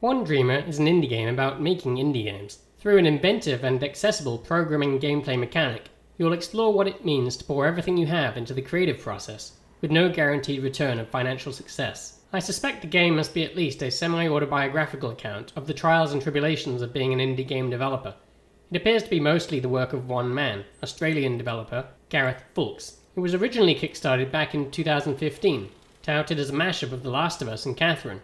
One Dreamer is an indie game about making indie games. Through an inventive and accessible programming gameplay mechanic, you'll explore what it means to pour everything you have into the creative process, with no guaranteed return of financial success. I suspect the game must be at least a semi-autobiographical account of the trials and tribulations of being an indie game developer. It appears to be mostly the work of one man, Australian developer Gareth Fulks. It was originally kickstarted back in 2015, touted as a mashup of The Last of Us and Catherine.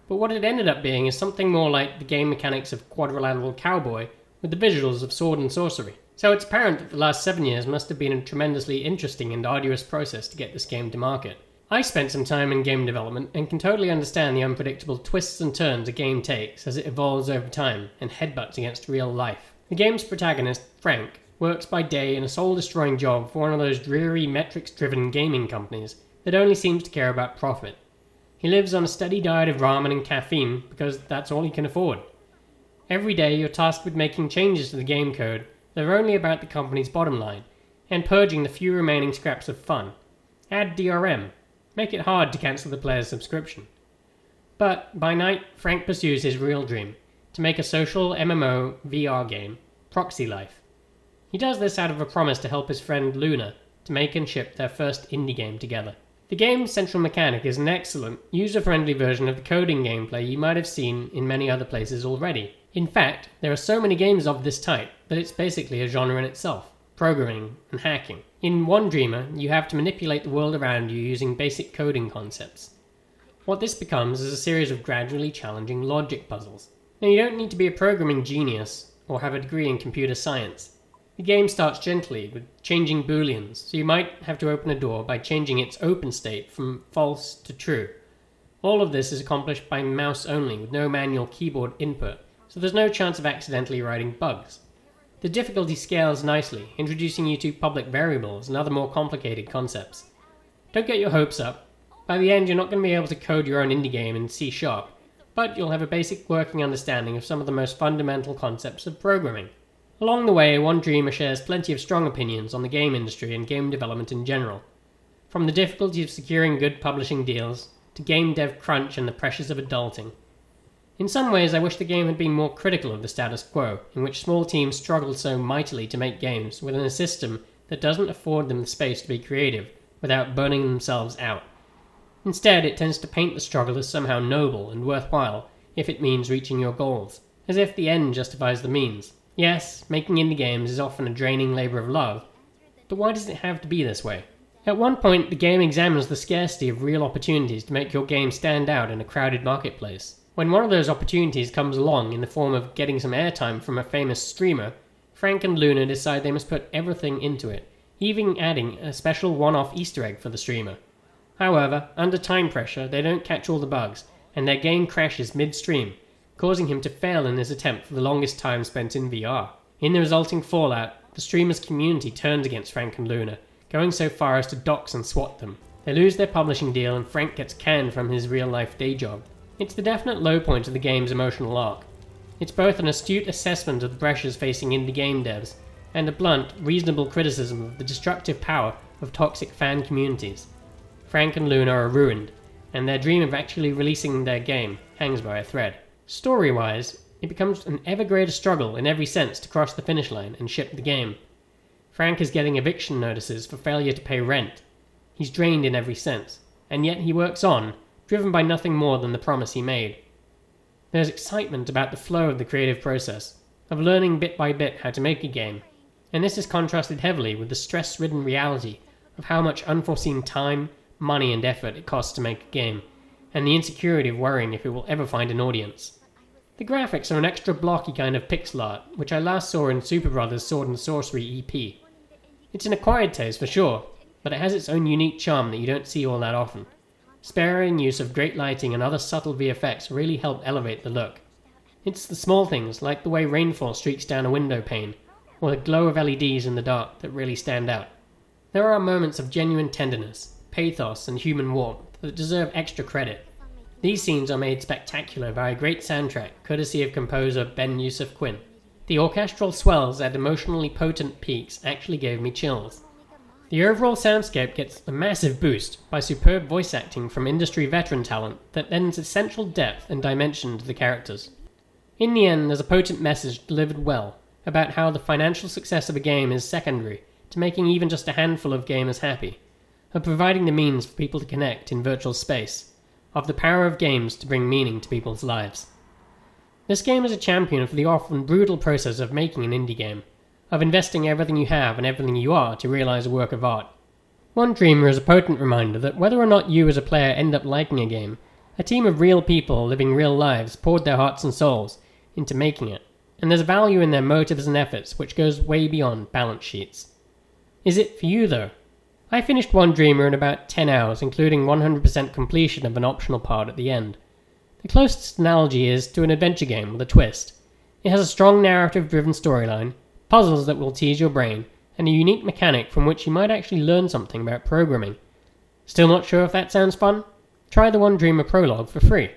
But what it ended up being is something more like the game mechanics of Quadrilateral Cowboy with the visuals of sword and sorcery. So it's apparent that the last 7 years must have been a tremendously interesting and arduous process to get this game to market. I spent some time in game development and can totally understand the unpredictable twists and turns a game takes as it evolves over time and headbutts against real life. The game's protagonist, Frank, works by day in a soul-destroying job for one of those dreary metrics-driven gaming companies that only seems to care about profit. He lives on a steady diet of ramen and caffeine because that's all he can afford. Every day you're tasked with making changes to the game code that are only about the company's bottom line, and purging the few remaining scraps of fun. Add DRM. Make it hard to cancel the player's subscription. But by night, Frank pursues his real dream, to make a social MMO VR game, Proxy Life. He does this out of a promise to help his friend Luna to make and ship their first indie game together. The game's central mechanic is an excellent, user-friendly version of the coding gameplay you might have seen in many other places already. In fact, there are so many games of this type that it's basically a genre in itself, programming and hacking. In One Dreamer, you have to manipulate the world around you using basic coding concepts. What this becomes is a series of gradually challenging logic puzzles. Now, you don't need to be a programming genius or have a degree in computer science. The game starts gently with changing booleans, so you might have to open a door by changing its open state from false to true. All of this is accomplished by mouse only with no manual keyboard input, so there's no chance of accidentally writing bugs. The difficulty scales nicely, introducing you to public variables and other more complicated concepts. Don't get your hopes up. By the end, you're not going to be able to code your own indie game in C#, but you'll have a basic working understanding of some of the most fundamental concepts of programming. Along the way, One Dreamer shares plenty of strong opinions on the game industry and game development in general. From the difficulty of securing good publishing deals, to game dev crunch and the pressures of adulting. In some ways, I wish the game had been more critical of the status quo, in which small teams struggle so mightily to make games within a system that doesn't afford them the space to be creative without burning themselves out. Instead, it tends to paint the struggle as somehow noble and worthwhile if it means reaching your goals, as if the end justifies the means. Yes, making indie games is often a draining labor of love, but why does it have to be this way? At one point, the game examines the scarcity of real opportunities to make your game stand out in a crowded marketplace. When one of those opportunities comes along in the form of getting some airtime from a famous streamer, Frank and Luna decide they must put everything into it, even adding a special one-off Easter egg for the streamer. However, under time pressure, they don't catch all the bugs, and their game crashes mid-stream, causing him to fail in his attempt for the longest time spent in VR. In the resulting fallout, the streamer's community turns against Frank and Luna, going so far as to dox and swat them. They lose their publishing deal and Frank gets canned from his real-life day job. It's the definite low point of the game's emotional arc. It's both an astute assessment of the pressures facing indie game devs, and a blunt, reasonable criticism of the destructive power of toxic fan communities. Frank and Luna are ruined, and their dream of actually releasing their game hangs by a thread. Story-wise, it becomes an ever greater struggle in every sense to cross the finish line and ship the game. Frank is getting eviction notices for failure to pay rent. He's drained in every sense, and yet he works on, driven by nothing more than the promise he made. There's excitement about the flow of the creative process, of learning bit by bit how to make a game, and this is contrasted heavily with the stress-ridden reality of how much unforeseen time, money and effort it costs to make a game, and the insecurity of worrying if it will ever find an audience. The graphics are an extra blocky kind of pixel art, which I last saw in Super Brothers Sword and Sorcery EP. It's an acquired taste for sure, but it has its own unique charm that you don't see all that often. Sparing use of great lighting and other subtle VFX really help elevate the look. It's the small things, like the way rainfall streaks down a window pane, or the glow of LEDs in the dark, that really stand out. There are moments of genuine tenderness, pathos and human warmth that deserve extra credit. These scenes are made spectacular by a great soundtrack courtesy of composer Ben Yusuf Quinn. The orchestral swells at emotionally potent peaks actually gave me chills. The overall soundscape gets a massive boost by superb voice acting from industry veteran talent that lends essential depth and dimension to the characters. In the end, there's a potent message delivered well about how the financial success of a game is secondary to making even just a handful of gamers happy, of providing the means for people to connect in virtual space, of the power of games to bring meaning to people's lives. This game is a champion for the often brutal process of making an indie game, of investing everything you have and everything you are to realize a work of art. One Dreamer is a potent reminder that whether or not you as a player end up liking a game, a team of real people living real lives poured their hearts and souls into making it, and there's value in their motives and efforts which goes way beyond balance sheets. Is it for you though? I finished One Dreamer in about 10 hours, including 100% completion of an optional part at the end. The closest analogy is to an adventure game with a twist. It has a strong narrative-driven storyline, puzzles that will tease your brain, and a unique mechanic from which you might actually learn something about programming. Still not sure if that sounds fun? Try the One Dreamer prologue for free.